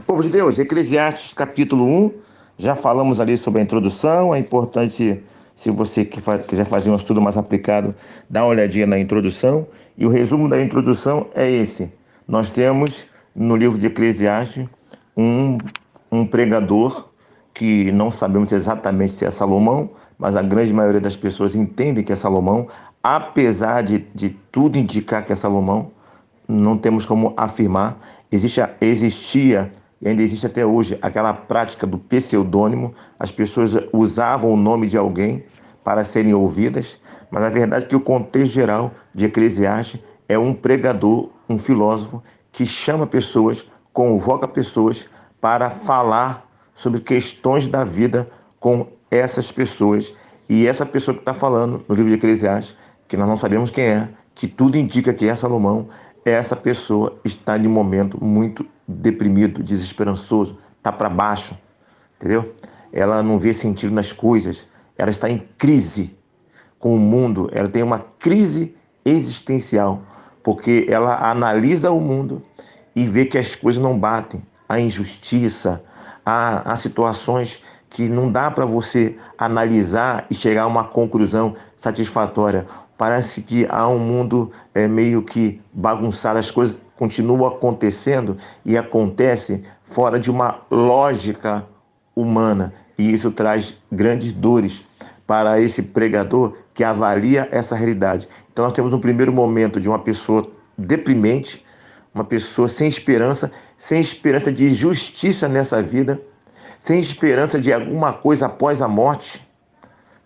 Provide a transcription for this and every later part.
Povo de Deus, Eclesiastes capítulo 1, já falamos ali sobre a introdução. É importante, se você quiser fazer um estudo mais aplicado, dar uma olhadinha na introdução. E o resumo da introdução é esse: nós temos no livro de Eclesiastes um pregador que não sabemos exatamente se é Salomão, mas a grande maioria das pessoas entende que é Salomão, apesar de tudo indicar que é Salomão. Não temos como afirmar. Existia e ainda existe até hoje aquela prática do pseudônimo. As pessoas usavam o nome de alguém para serem ouvidas, mas a verdade é que o contexto geral de Eclesiastes é um pregador, um filósofo que chama pessoas, convoca pessoas para falar sobre questões da vida com essas pessoas. E essa pessoa que está falando no livro de Eclesiastes, que nós não sabemos quem é, que tudo indica que é Salomão, essa pessoa está em um momento muito deprimido, desesperançoso, está para baixo, entendeu? Ela não vê sentido nas coisas, ela está em crise com o mundo, ela tem uma crise existencial, porque ela analisa o mundo e vê que as coisas não batem, há injustiça, há situações que não dá para você analisar e chegar a uma conclusão satisfatória. Parece que há um mundo meio que bagunçado, as coisas continuam acontecendo e acontecem fora de uma lógica humana, e isso traz grandes dores para esse pregador que avalia essa realidade. Então nós temos um primeiro momento de uma pessoa deprimente, uma pessoa sem esperança de justiça nessa vida, sem esperança de alguma coisa após a morte.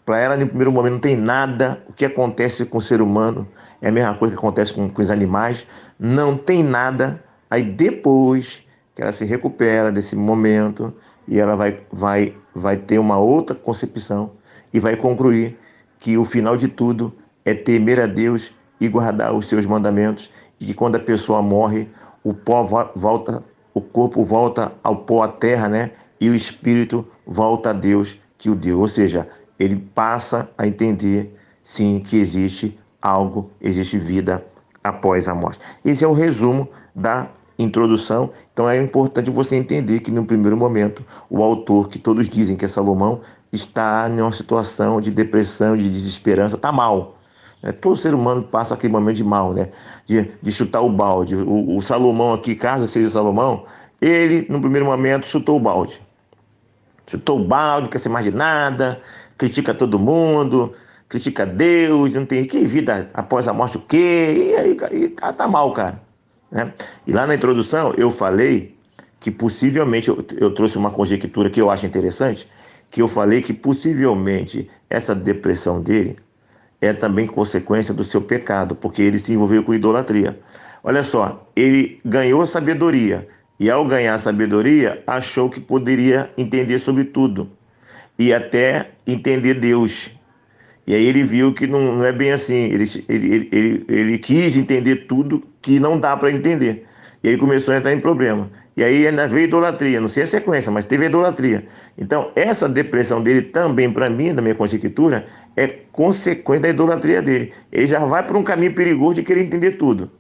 Para ela, no primeiro momento, não tem nada. O que acontece com o ser humano é a mesma coisa que acontece com os animais. Não tem nada. Aí depois que ela se recupera desse momento e ela vai ter uma outra concepção e vai concluir que o final de tudo é temer a Deus e guardar os seus mandamentos, e que quando a pessoa morre, o pó volta, o corpo volta ao pó, à terra, né? E o espírito volta a Deus que o deu. Ou seja, ele passa a entender, sim, que existe algo, existe vida após a morte. Esse é o resumo da introdução. Então é importante você entender que no primeiro momento o autor, que todos dizem que é Salomão, está em uma situação de depressão, de desesperança, está mal. Todo ser humano passa aquele momento de mal, né? De chutar o balde. O Salomão aqui, caso seja o Salomão, ele no primeiro momento chutou o balde. Chutou o balde, não quer ser mais de nada, critica todo mundo, critica Deus, não tem que vida após a morte o quê? E aí tá mal, cara. Né? E lá na introdução eu falei que possivelmente, eu trouxe uma conjectura que eu acho interessante, que eu falei que possivelmente essa depressão dele é também consequência do seu pecado, porque ele se envolveu com idolatria. Olha só, ele ganhou sabedoria, e ao ganhar sabedoria, achou que poderia entender sobre tudo, e até entender Deus. E aí ele viu que não é bem assim, ele quis entender tudo que não dá para entender. E aí começou a entrar em problema. E aí ainda veio idolatria, não sei a sequência, mas teve a idolatria. Então essa depressão dele também, para mim, na minha conjectura, é consequência da idolatria dele. Ele já vai por um caminho perigoso de querer entender tudo.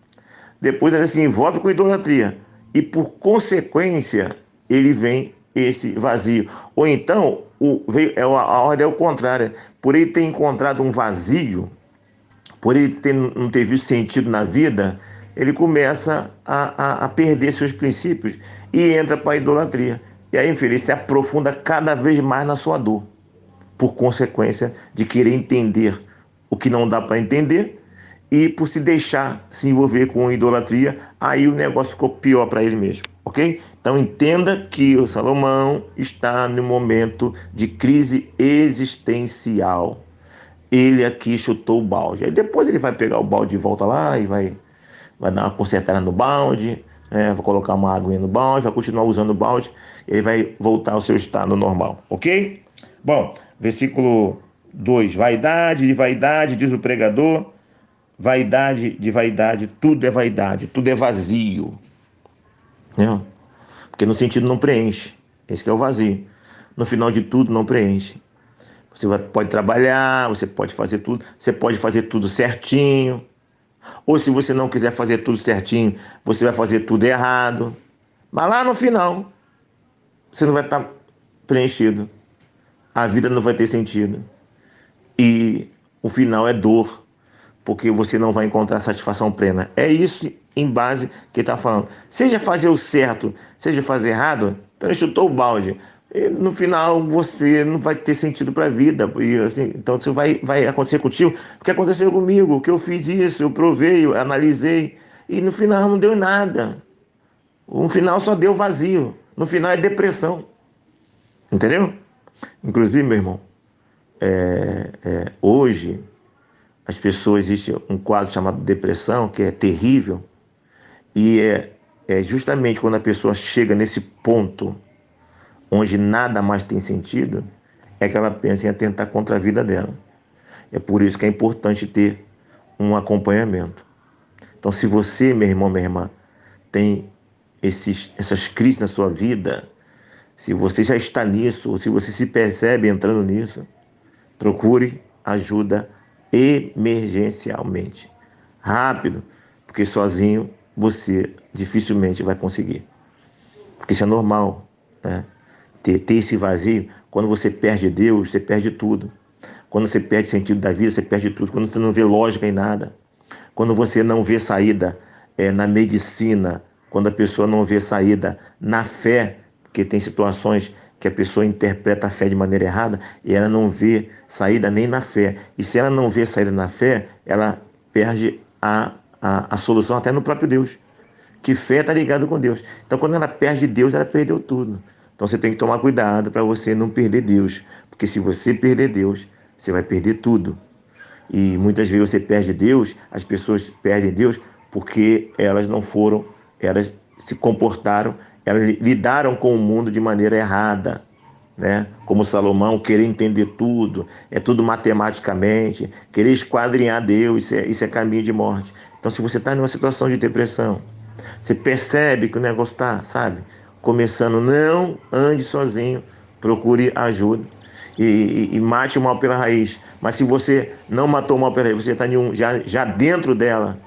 Depois ele se envolve com idolatria. E por consequência, ele vem esse vazio. Ou então, a ordem é o contrário. Por ele ter encontrado um vazio, por ele não ter visto sentido na vida, ele começa a perder seus princípios e entra para a idolatria. E aí, infeliz, se aprofunda cada vez mais na sua dor, por consequência de querer entender o que não dá para entender e por se deixar se envolver com idolatria, aí o negócio ficou pior para ele mesmo, ok? Então entenda que o Salomão está no momento de crise existencial. Ele aqui chutou o balde. Aí depois ele vai pegar o balde de volta lá e vai dar uma consertada no balde, vai colocar uma aguinha no balde, vai continuar usando o balde, e ele vai voltar ao seu estado normal, ok? Bom, versículo 2: vaidade de vaidade, diz o pregador, vaidade de vaidade, tudo é vazio. Né? Porque no sentido não preenche, esse que é o vazio. No final de tudo não preenche. Você pode trabalhar, você pode fazer tudo certinho. Ou se você não quiser fazer tudo certinho, você vai fazer tudo errado. Mas lá no final, você não vai estar preenchido, a vida não vai ter sentido. E o final é dor, porque você não vai encontrar satisfação plena. É isso em base que está falando. Seja fazer o certo, seja fazer errado, então chutou o balde. E no final você não vai ter sentido para a vida. E, assim, então isso vai acontecer contigo. O que aconteceu comigo? Que eu fiz isso, eu provei, eu analisei. E no final não deu nada. No final só deu vazio. No final é depressão. Entendeu? Inclusive, meu irmão, hoje as pessoas, existe um quadro chamado depressão, que é terrível, e é justamente quando a pessoa chega nesse ponto onde nada mais tem sentido, é que ela pensa em atentar contra a vida dela. É por isso que é importante ter um acompanhamento. Então, se você, meu irmão, minha irmã, tem essas crises na sua vida, se você já está nisso, ou se você se percebe entrando nisso, procure ajuda emergencialmente. Rápido, porque sozinho você dificilmente vai conseguir. Porque isso é normal, né? Ter esse vazio, quando você perde Deus, você perde tudo. Quando você perde sentido da vida, você perde tudo. Quando você não vê lógica em nada. Quando você não vê saída na medicina, quando a pessoa não vê saída na fé, porque tem situações que a pessoa interpreta a fé de maneira errada e ela não vê saída nem na fé. E se ela não vê saída na fé, ela perde a solução até no próprio Deus. Que fé está ligado com Deus. Então, quando ela perde Deus, ela perdeu tudo. Então, você tem que tomar cuidado para você não perder Deus. Porque se você perder Deus, você vai perder tudo. E muitas vezes você perde Deus, as pessoas perdem Deus porque elas não foram, elas se comportaram, elas lidaram com o mundo de maneira errada, né? Como Salomão, querer entender tudo, é tudo matematicamente, querer esquadrinhar Deus, isso é caminho de morte. Então, se você está numa situação de depressão, você percebe que o negócio está, sabe, começando, não ande sozinho, procure ajuda e mate o mal pela raiz. Mas se você não matou o mal pela raiz, você está já dentro dela,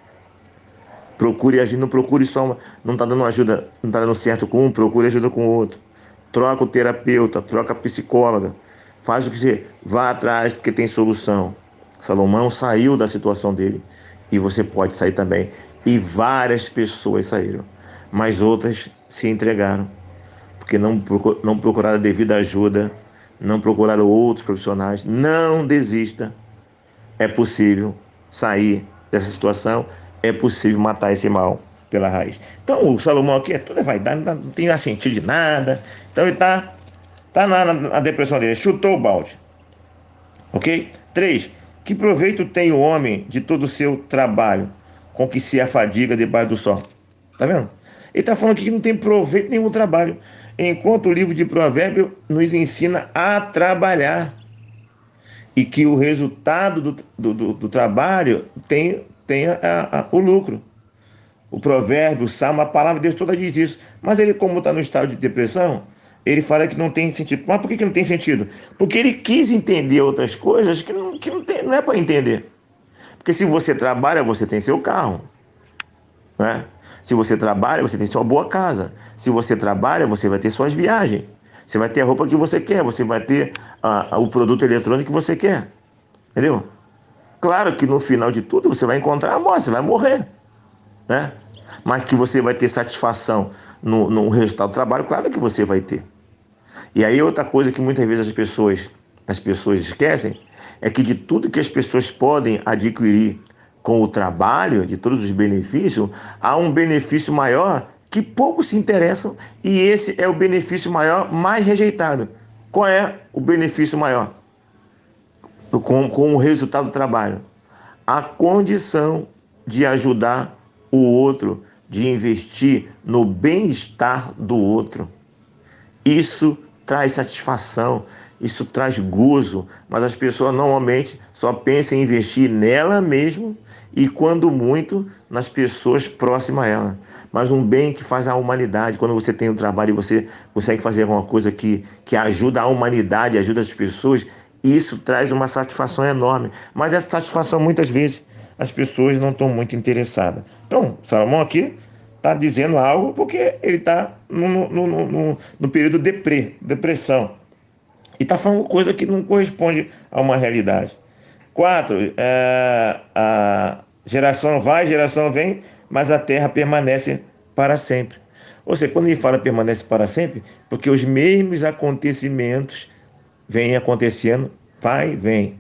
procure agir, não procure só não está dando ajuda, não está dando certo com um, procure ajuda com o outro. Troca o terapeuta, troca a psicóloga, faz o que você vá atrás, porque tem solução. Salomão saiu da situação dele e você pode sair também. E várias pessoas saíram, mas outras se entregaram, porque não procuraram a devida ajuda, não procuraram outros profissionais. Não desista. É possível sair dessa situação, é possível matar esse mal pela raiz. Então o Salomão aqui tudo é vaidade, não tem sentido de nada. Então ele tá na depressão dele, chutou o balde. Ok? 3. Que proveito tem o homem de todo o seu trabalho, com que se afadiga debaixo do sol? Tá vendo? Ele está falando aqui que não tem proveito nenhum trabalho, enquanto o livro de Provérbios nos ensina a trabalhar e que o resultado do trabalho tem o lucro. O provérbio, o salmo, a palavra de Deus toda diz isso. Mas ele, como está no estado de depressão, ele fala que não tem sentido. Mas por que não tem sentido? Porque ele quis entender outras coisas que não é para entender. Porque se você trabalha, você tem seu carro, né? Se você trabalha, você tem sua boa casa. Se você trabalha, você vai ter suas viagens. Você vai ter a roupa que você quer. Você vai ter o produto eletrônico que você quer. Entendeu? Claro que no final de tudo você vai encontrar a morte, você vai morrer, né? Mas que você vai ter satisfação no resultado do trabalho, claro que você vai ter. E aí outra coisa que muitas vezes as pessoas esquecem é que de tudo que as pessoas podem adquirir com o trabalho, de todos os benefícios, há um benefício maior que poucos se interessam e esse é o benefício maior mais rejeitado. Qual é o benefício maior com o resultado do trabalho? A condição de ajudar o outro, de investir no bem-estar do outro. Isso traz satisfação, isso traz gozo, mas as pessoas normalmente só pensam em investir nela mesma e, quando muito, nas pessoas próximas a ela. Mas um bem que faz a humanidade, quando você tem um trabalho e você consegue fazer alguma coisa que ajuda a humanidade, ajuda as pessoas, isso traz uma satisfação enorme. Mas essa satisfação, muitas vezes, as pessoas não estão muito interessadas. Então, Salomão aqui tá dizendo algo porque ele está no período de depressão. E está falando coisa que não corresponde a uma realidade. 4, a geração vai, geração vem, mas a terra permanece para sempre. Ou seja, quando ele fala permanece para sempre, porque os mesmos acontecimentos vêm acontecendo, vai, vem.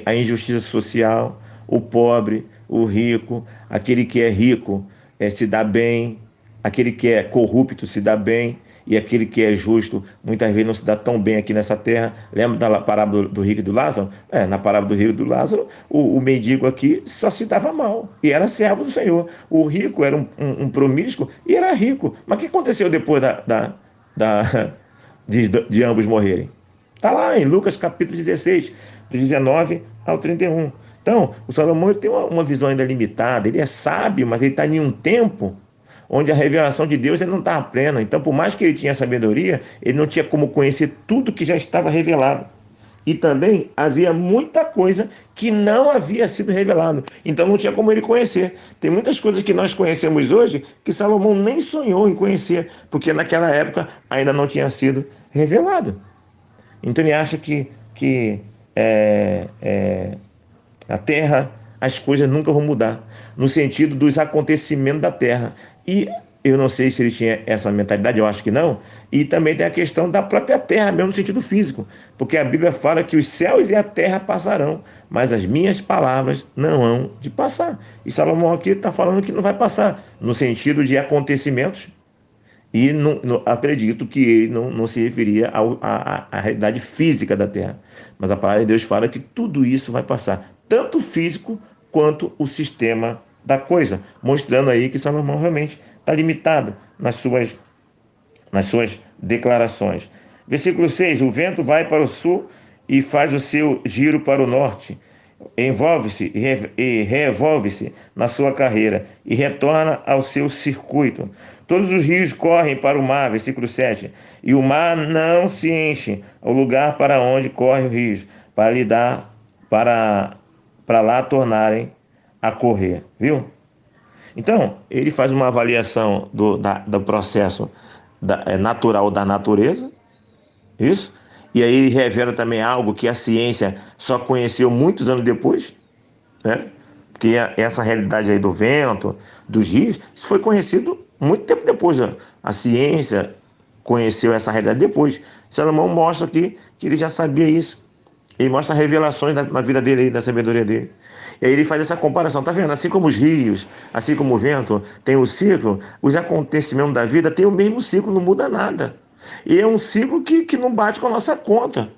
A injustiça social, o pobre, o rico, aquele que é rico se dá bem, aquele que é corrupto se dá bem, e aquele que é justo muitas vezes não se dá tão bem aqui nessa terra. Lembra da parábola do rico e do Lázaro? Na parábola do rico e do Lázaro, o mendigo aqui só se dava mal e era servo do Senhor. O rico era um promíscuo e era rico. Mas o que aconteceu depois de ambos morrerem? Está lá em Lucas capítulo 16, do 19 ao 31. Então, o Salomão ele tem uma visão ainda limitada, ele é sábio, mas ele está em um tempo onde a revelação de Deus ele não estava plena. Então, por mais que ele tinha sabedoria, ele não tinha como conhecer tudo que já estava revelado. E também havia muita coisa que não havia sido revelado. Então não tinha como ele conhecer. Tem muitas coisas que nós conhecemos hoje que Salomão nem sonhou em conhecer, porque naquela época ainda não tinha sido revelado. Então ele acha que a terra, as coisas nunca vão mudar, no sentido dos acontecimentos da terra. E eu não sei se ele tinha essa mentalidade, eu acho que não. E também tem a questão da própria terra, mesmo no sentido físico, porque a Bíblia fala que os céus e a terra passarão, mas as minhas palavras não hão de passar. E Salomão aqui está falando que não vai passar, no sentido de acontecimentos. E acredito que ele não se referia à realidade física da terra. Mas a palavra de Deus fala que tudo isso vai passar, tanto o físico quanto o sistema da coisa, mostrando aí que Salomão realmente está limitado nas suas declarações. Versículo 6: o vento vai para o sul e faz o seu giro para o norte. Envolve-se e revolve-se na sua carreira e retorna ao seu circuito. Todos os rios correm para o mar, versículo 7, e o mar não se enche ao lugar para onde correm os rios, para lhe dar, para lá tornarem a correr, viu? Então, ele faz uma avaliação do processo natural da natureza, isso, e aí ele revela também algo que a ciência só conheceu muitos anos depois, né? Porque essa realidade aí do vento, dos rios, isso foi conhecido muito tempo depois. A ciência conheceu essa realidade depois. Salomão mostra aqui que ele já sabia isso. Ele mostra revelações na vida dele, da sabedoria dele. E aí ele faz essa comparação, tá vendo? Assim como os rios, assim como o vento tem o ciclo, os acontecimentos da vida tem o mesmo ciclo, não muda nada. E é um ciclo que não bate com a nossa conta.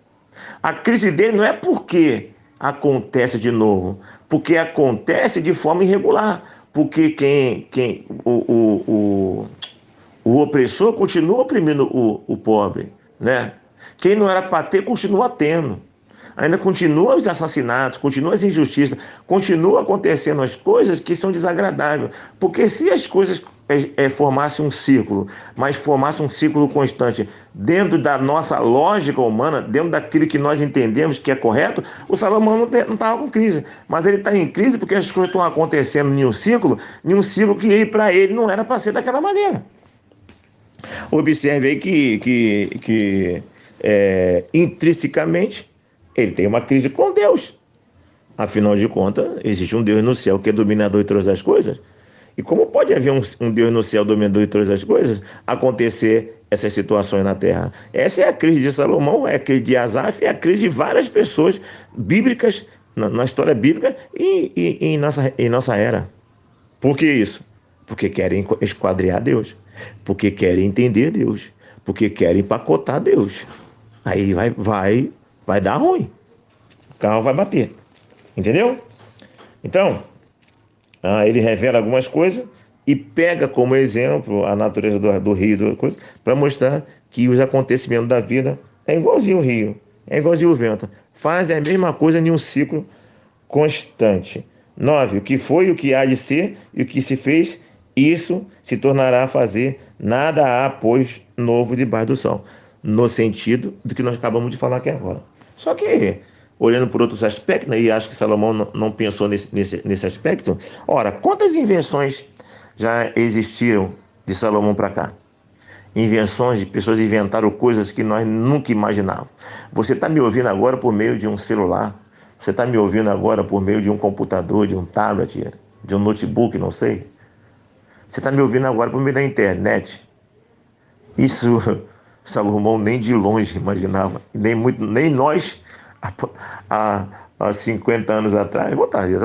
A crise dele não é porque acontece de novo, porque acontece de forma irregular. Porque o opressor continua oprimindo o pobre, né? Quem não era para ter, continua tendo. Ainda continua os assassinatos, continua as injustiças, continua acontecendo as coisas que são desagradáveis. Porque se as coisas formassem um círculo, mas formassem um círculo constante dentro da nossa lógica humana, dentro daquilo que nós entendemos que é correto, o Salomão não estava com crise. Mas ele está em crise porque as coisas estão acontecendo em um ciclo que para ele não era para ser daquela maneira. Observe aí que intrinsecamente ele tem uma crise com Deus. Afinal de contas, existe um Deus no céu que é dominador de todas as coisas. E como pode haver um Deus no céu dominador de todas as coisas, acontecer essas situações na terra? Essa é a crise de Salomão, é a crise de Asaf, é a crise de várias pessoas bíblicas, na história bíblica e em nossa era. Por que isso? Porque querem esquadrear Deus, porque querem entender Deus, porque querem empacotar Deus. Aí vai dar ruim. O carro vai bater. Entendeu? Então, ele revela algumas coisas e pega como exemplo a natureza do rio, para mostrar que os acontecimentos da vida é igualzinho o rio, é igualzinho o vento. Faz a mesma coisa em um ciclo constante. 9. O que foi, o que há de ser e o que se fez, isso se tornará a fazer. Nada há, pois, novo debaixo do sol. No sentido do que nós acabamos de falar aqui agora. Só que, olhando por outros aspectos, né, e acho que Salomão não pensou nesse aspecto, ora, quantas invenções já existiram de Salomão para cá. Invenções de pessoas inventaram coisas que nós nunca imaginávamos. Você está me ouvindo agora por meio de um celular. Você está me ouvindo agora por meio de um computador, de um tablet, de um notebook, não sei. Você está me ouvindo agora por meio da internet. Isso Salomão nem de longe imaginava. Nem nós, há, há 50 anos atrás. Eu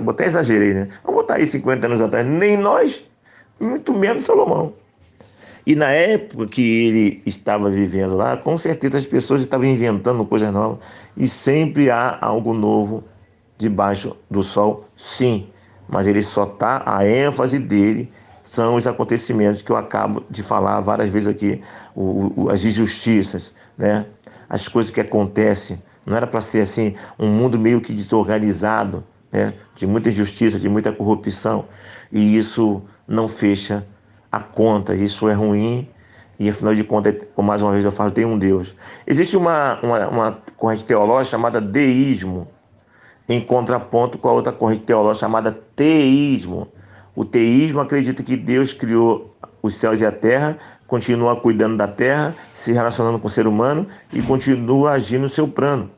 até exagerei, né? Vou botar aí 50 anos atrás. Nem nós, muito menos Salomão. E na época que ele estava vivendo lá, com certeza as pessoas estavam inventando coisas novas. E sempre há algo novo debaixo do sol, sim. Mas ele só está, a ênfase dele são os acontecimentos que eu acabo de falar várias vezes aqui, as injustiças, né? As coisas que acontecem. Não era para ser assim, um mundo meio que desorganizado, né? De muita injustiça, de muita corrupção. E isso não fecha a conta, isso é ruim. E afinal de contas, mais uma vez eu falo, tem um Deus. Existe uma corrente teológica chamada deísmo, em contraponto com a outra corrente teológica chamada teísmo. O teísmo acredita que Deus criou os céus e a terra, continua cuidando da terra, se relacionando com o ser humano e continua agindo no seu plano.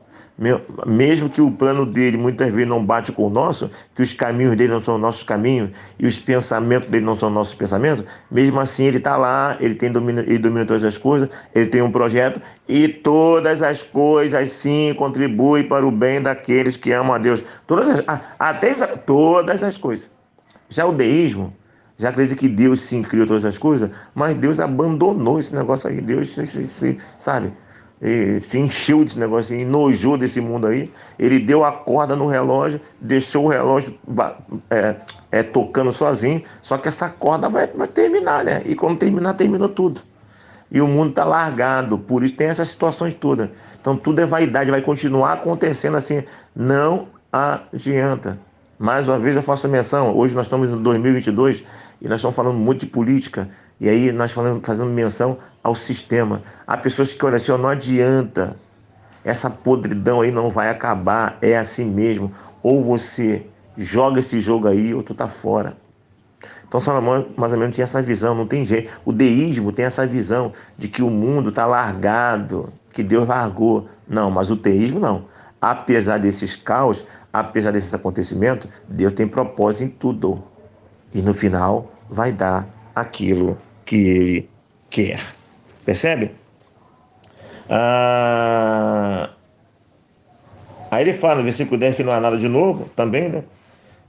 Mesmo que o plano dele muitas vezes não bate com o nosso, que os caminhos dele não são nossos caminhos e os pensamentos dele não são nossos pensamentos, mesmo assim ele está lá, ele domina todas as coisas, ele tem um projeto e todas as coisas sim contribuem para o bem daqueles que amam a Deus. Todas as coisas. Já o deísmo já acredita que Deus sim criou todas as coisas, mas Deus abandonou esse negócio aí. Deus, sabe, se encheu desse negócio, enojou desse mundo aí. Ele deu a corda no relógio, deixou o relógio tocando sozinho. Só que essa corda vai terminar, né? E quando terminar, terminou tudo. E o mundo está largado, por isso tem essas situações todas. Então tudo é vaidade, vai continuar acontecendo assim. Não adianta. Mais uma vez eu faço a menção, hoje nós estamos em 2022 e nós estamos falando muito de política. E aí nós fazendo menção ao sistema. Há pessoas que olham assim, não adianta. Essa podridão aí não vai acabar, é assim mesmo. Ou você joga esse jogo aí, ou tu tá fora. Então Salomão mais ou menos tinha essa visão, não tem jeito. O deísmo tem essa visão de que o mundo está largado, que Deus largou. Não, mas o teísmo não. Apesar desses caos, apesar desses acontecimentos, Deus tem propósito em tudo. E no final vai dar aquilo que Ele quer. Percebe? Aí ele fala no versículo 10 que não há nada de novo, também, né?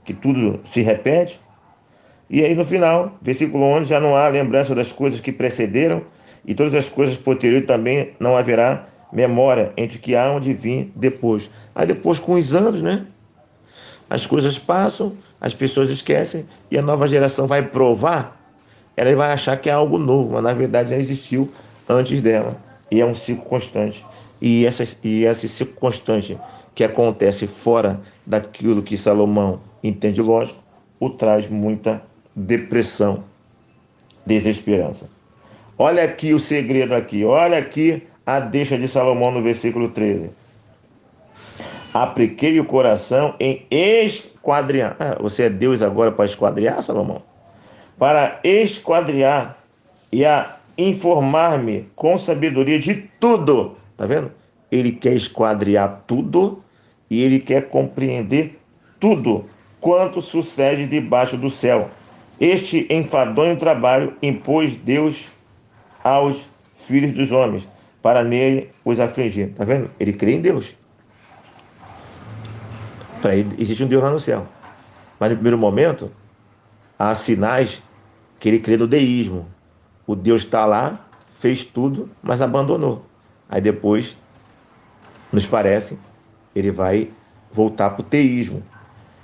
Que tudo se repete. E aí no final, versículo 11, já não há lembrança das coisas que precederam, e todas as coisas posteriores também não haverá memória entre o que há onde vir depois. Aí depois, com os anos, né? As coisas passam, as pessoas esquecem, e a nova geração vai provar, ela vai achar que é algo novo, mas na verdade já existiu antes dela. E é um ciclo constante. Esse ciclo constante que acontece fora daquilo que Salomão entende lógico, o traz muita depressão, desesperança. Olha aqui o segredo aqui, olha aqui a deixa de Salomão no versículo 13. Apliquei o coração em esquadriar. Você é Deus agora para esquadriar, Salomão? Para esquadriar e a informar-me com sabedoria de tudo. Tá vendo? Ele quer esquadriar tudo e ele quer compreender tudo quanto sucede debaixo do céu. Este enfadonho trabalho impôs Deus aos filhos dos homens, para nele os afligir. Tá vendo? Ele crê em Deus. Para ele existe um Deus lá no céu. Mas no primeiro momento, há sinais que ele crê no deísmo. O Deus está lá, fez tudo, mas abandonou. Aí depois, nos parece, ele vai voltar para o teísmo.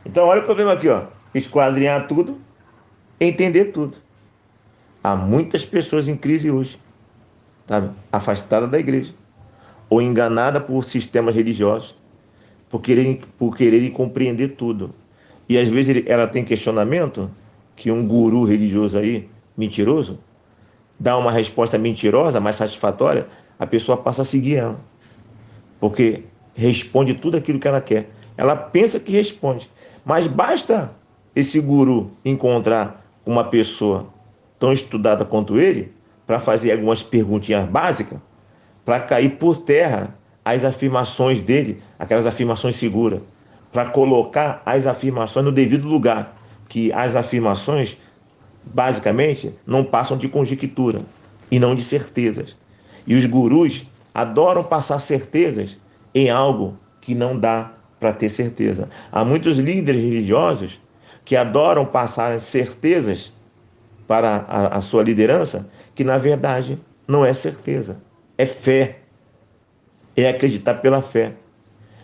Então olha o problema aqui, ó. Esquadrinhar tudo, entender tudo. Há muitas pessoas em crise hoje, sabe? Afastadas da igreja, ou enganadas por sistemas religiosos, por quererem compreender tudo. E às vezes ela tem questionamento, que um guru religioso aí, mentiroso, dá uma resposta mentirosa, mais satisfatória, a pessoa passa a seguir ela. Porque responde tudo aquilo que ela quer. Ela pensa que responde. Mas basta esse guru encontrar com uma pessoa tão estudada quanto ele, para fazer algumas perguntinhas básicas, para cair por terra as afirmações dele, aquelas afirmações seguras, para colocar as afirmações no devido lugar, que as afirmações, basicamente, não passam de conjectura e não de certezas. E os gurus adoram passar certezas em algo que não dá para ter certeza. Há muitos líderes religiosos que adoram passar certezas para a sua liderança, que na verdade não é certeza, é fé, é acreditar pela fé.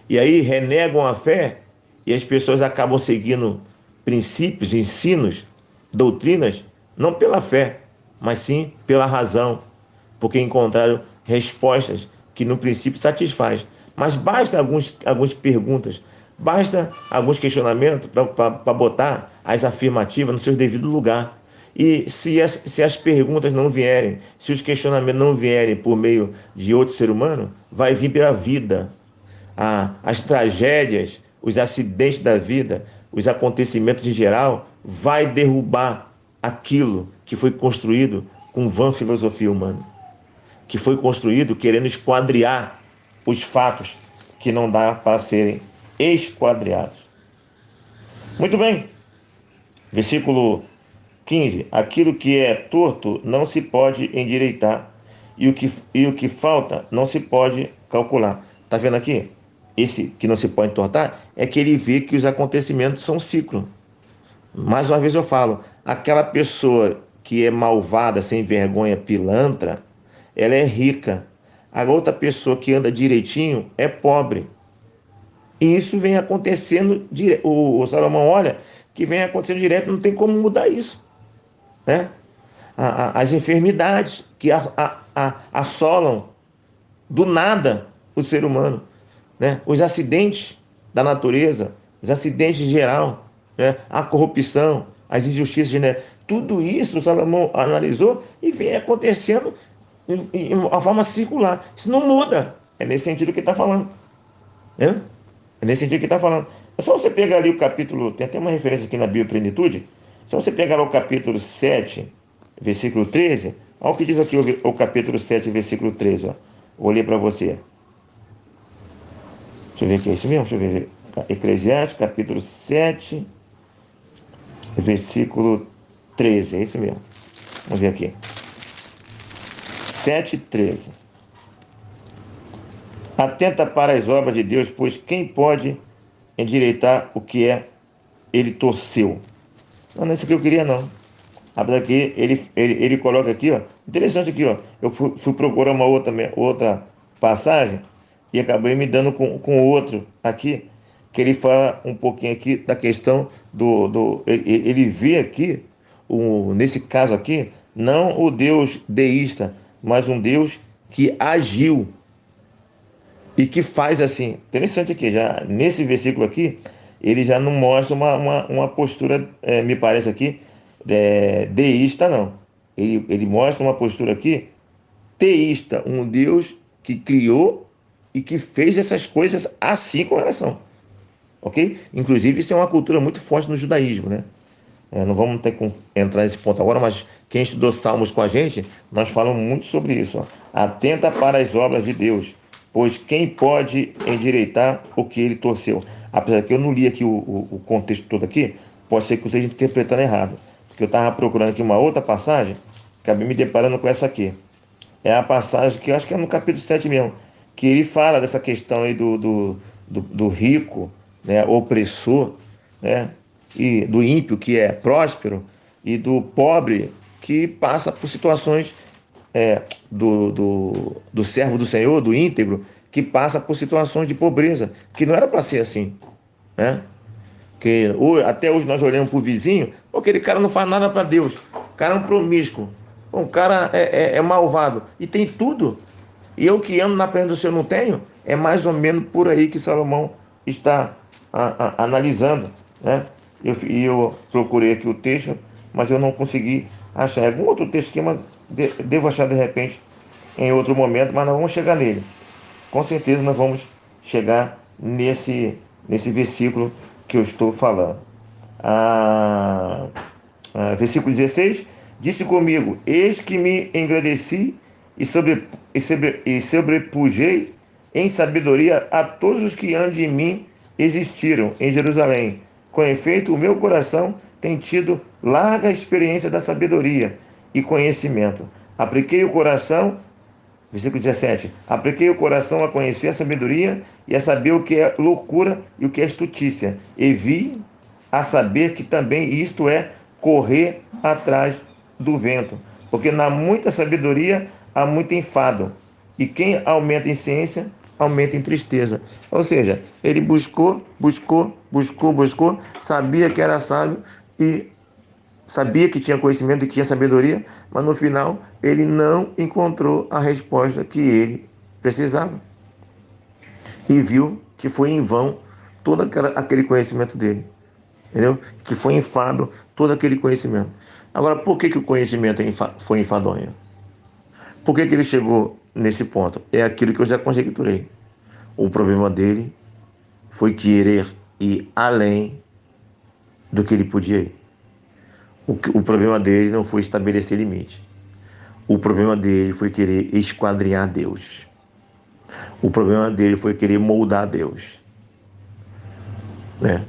E aí renegam a fé e as pessoas acabam seguindo princípios, ensinos, doutrinas, não pela fé, mas sim pela razão, porque encontraram respostas que no princípio satisfaz. Mas basta algumas perguntas, basta alguns questionamentos para botar as afirmativas no seu devido lugar. E se as perguntas não vierem, se os questionamentos não vierem por meio de outro ser humano, vai vir pela vida. As tragédias, os acidentes da vida, os acontecimentos em geral, vai derrubar aquilo que foi construído com vã filosofia humana, que foi construído querendo esquadriar os fatos que não dá para serem esquadriados. Muito bem, versículo 15: aquilo que é torto não se pode endireitar, e o que falta não se pode calcular. Está vendo aqui? Esse que não se pode entortar é que ele vê que os acontecimentos são ciclo. Mais uma vez eu falo, aquela pessoa que é malvada, sem vergonha, pilantra, ela é rica. A outra pessoa que anda direitinho é pobre. E isso vem acontecendo, o Salomão olha que vem acontecendo direto, não tem como mudar isso, né? As enfermidades que assolam do nada o ser humano, né? Os acidentes da natureza, os acidentes em geral, né? A corrupção, as injustiças, né? Tudo isso o Salomão analisou e vem acontecendo em uma forma circular. Isso não muda. É nesse sentido que está falando, né? É nesse sentido que está falando. É só você pegar ali o capítulo, tem até uma referência aqui na Bíblia Plenitude, só você pegar o capítulo 7, versículo 13, olha o que diz aqui o capítulo 7, versículo 13, ó. Vou ler para você. Deixa eu ver aqui, é isso mesmo? Deixa eu ver. Eclesiastes, capítulo 7, versículo 13, é isso mesmo. Vamos ver aqui. 7, 13. Atenta para as obras de Deus, pois quem pode endireitar o que ele torceu? Não é isso que eu queria, não. Apesar que ele coloca aqui, ó. Interessante aqui, ó. Eu fui procurar uma outra passagem e acabei me dando com outro aqui, que ele fala um pouquinho aqui da questão ele vê aqui, nesse caso aqui, não o Deus deísta, mas um Deus que agiu e que faz assim. Interessante aqui, já nesse versículo aqui, ele já não mostra uma postura, me parece aqui, deísta, não. Ele mostra uma postura aqui teísta, um Deus que criou e que fez essas coisas assim com relação. Ok? Inclusive, isso é uma cultura muito forte no judaísmo, né? Não vamos ter que entrar nesse ponto agora, mas quem estudou Salmos com a gente, nós falamos muito sobre isso. Ó. Atenta para as obras de Deus, pois quem pode endireitar o que ele torceu? Apesar que eu não li aqui o contexto todo aqui, pode ser que eu esteja interpretando errado, porque eu estava procurando aqui uma outra passagem, acabei me deparando com essa aqui. É a passagem que eu acho que é no capítulo 7 mesmo, que ele fala dessa questão aí do rico, né, opressor, né, e do ímpio que é próspero, e do pobre que passa por situações, do servo do Senhor, do íntegro, que passa por situações de pobreza, que não era para ser assim, né? Que até hoje nós olhamos para o vizinho, pô, aquele cara não faz nada para Deus, o cara é um promíscuo, pô, o cara é malvado, e tem tudo, e eu que ando na presença do Senhor não tenho. É mais ou menos por aí que Salomão está analisando, né? Eu procurei aqui o texto, mas eu não consegui achar. Algum outro texto aqui, mas devo achar de repente em outro momento, mas nós vamos chegar nele. Com certeza nós vamos chegar nesse versículo que eu estou falando. Versículo 16, disse comigo, eis que me engrandeci e sobrepujei em sabedoria a todos os que antes de mim existiram em Jerusalém. Com efeito, o meu coração tem tido larga experiência da sabedoria e conhecimento. Apliquei o coração, versículo 17, apliquei o coração a conhecer a sabedoria e a saber o que é loucura e o que é estutícia. E vi a saber que também isto é correr atrás do vento. Porque na muita sabedoria há muito enfado. E quem aumenta em ciência, aumenta em tristeza. Ou seja, ele buscou, sabia que era sábio e sabia que tinha conhecimento e que tinha sabedoria, mas no final ele não encontrou a resposta que ele precisava. E viu que foi em vão todo aquele conhecimento dele. Entendeu? Que foi enfado todo aquele conhecimento. Agora, por que o conhecimento foi enfadonho? Por que ele chegou nesse ponto? É aquilo que eu já conjecturei. O problema dele foi querer ir além do que ele podia ir. O problema dele não foi estabelecer limite. O problema dele foi querer esquadrinhar Deus. O problema dele foi querer moldar Deus. Né?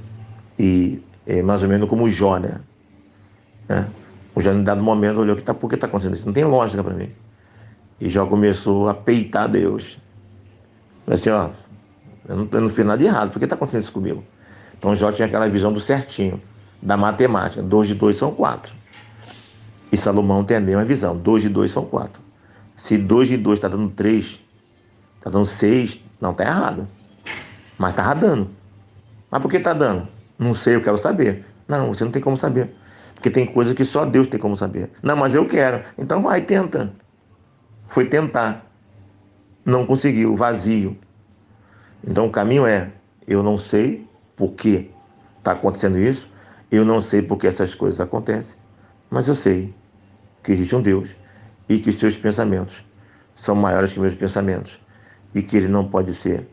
E é mais ou menos como Jó, né? O Jó, em dado momento, olhou que por que está acontecendo isso? Não tem lógica para mim. E Jó começou a peitar Deus. Assim, ó, eu não fiz nada de errado, por que está acontecendo isso comigo? Então Jó tinha aquela visão do certinho, da matemática. 2 de 2 são 4. E Salomão tem a mesma visão. 2 de 2 são 4. Se 2 de 2 está dando 3, está dando 6, não, está errado. Mas estava dando. Mas por que está dando? Não sei, eu quero saber. Não, você não tem como saber. Porque tem coisas que só Deus tem como saber. Não, mas eu quero. Então vai, tenta. Foi tentar. Não conseguiu, vazio. Então o caminho é, eu não sei por que está acontecendo isso, eu não sei por que essas coisas acontecem, mas eu sei que existe um Deus e que os seus pensamentos são maiores que meus pensamentos e que ele não pode ser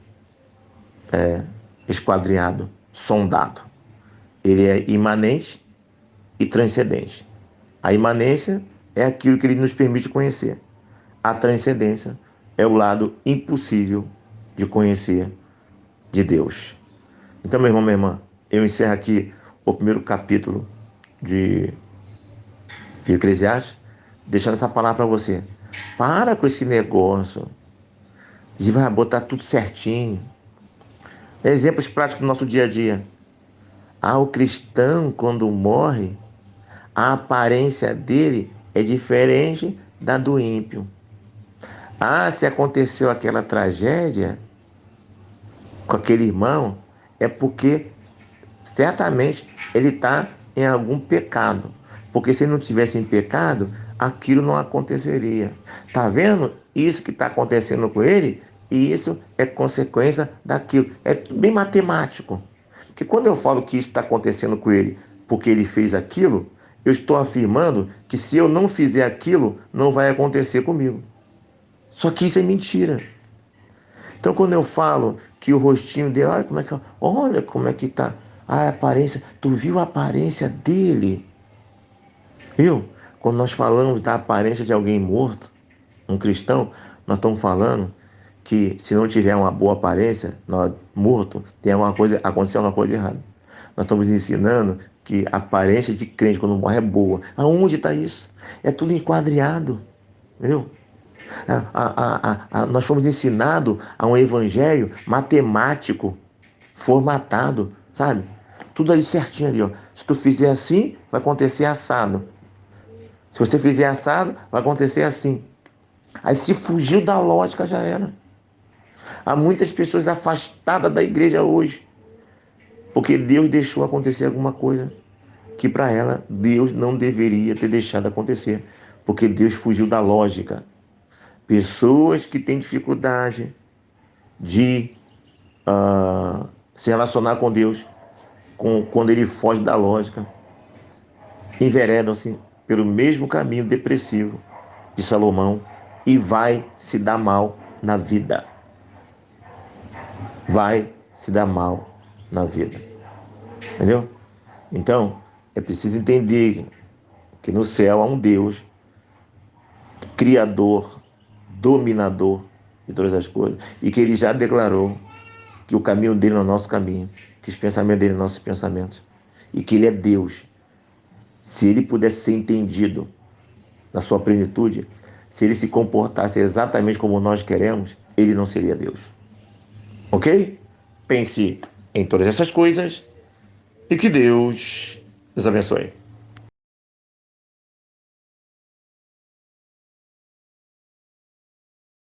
esquadrinhado, sondado. Ele é imanente e transcendente. A imanência é aquilo que ele nos permite conhecer. A transcendência é o lado impossível de conhecer de Deus. Então, meu irmão, minha irmã, eu encerro aqui o primeiro capítulo de Eclesiastes, deixando essa palavra para você. Para com esse negócio de vai botar tudo certinho. Exemplos práticos do nosso dia a dia. O cristão, quando morre, a aparência dele é diferente da do ímpio. Se aconteceu aquela tragédia com aquele irmão, é porque certamente ele está em algum pecado. Porque se ele não tivesse em pecado, aquilo não aconteceria. Está vendo isso que está acontecendo com ele? E isso é consequência daquilo. É bem matemático. Porque quando eu falo que isso está acontecendo com ele porque ele fez aquilo, eu estou afirmando que se eu não fizer aquilo, não vai acontecer comigo. Só que isso é mentira. Então, quando eu falo que o rostinho dele, olha como é que tá a aparência, tu viu a aparência dele? Viu? Quando nós falamos da aparência de alguém morto, um cristão, nós estamos falando que se não tiver uma boa aparência, morto, tem aconteceu alguma coisa de errado. Nós estamos ensinando que a aparência de crente quando morre é boa. Aonde está isso? É tudo enquadreado, entendeu? Nós fomos ensinados a um evangelho matemático, formatado, sabe? Tudo ali certinho ali, ó. Se tu fizer assim, vai acontecer assado. Se você fizer assado, vai acontecer assim. Aí se fugiu da lógica, já era. Há muitas pessoas afastadas da igreja hoje, porque Deus deixou acontecer alguma coisa que para ela Deus não deveria ter deixado acontecer, porque Deus fugiu da lógica. Pessoas que têm dificuldade de se relacionar com Deus, quando ele foge da lógica, enveredam-se pelo mesmo caminho depressivo de Salomão e vai se dar mal na vida. Vai se dar mal na vida. Entendeu? Então, é preciso entender que no céu há um Deus criador, dominador de todas as coisas, e que ele já declarou que o caminho dele é o nosso caminho, que os pensamentos dele são nossos pensamentos, e que ele é Deus. Se ele pudesse ser entendido na sua plenitude, se ele se comportasse exatamente como nós queremos, ele não seria Deus. Ok? Pense em todas essas coisas e que Deus nos abençoe.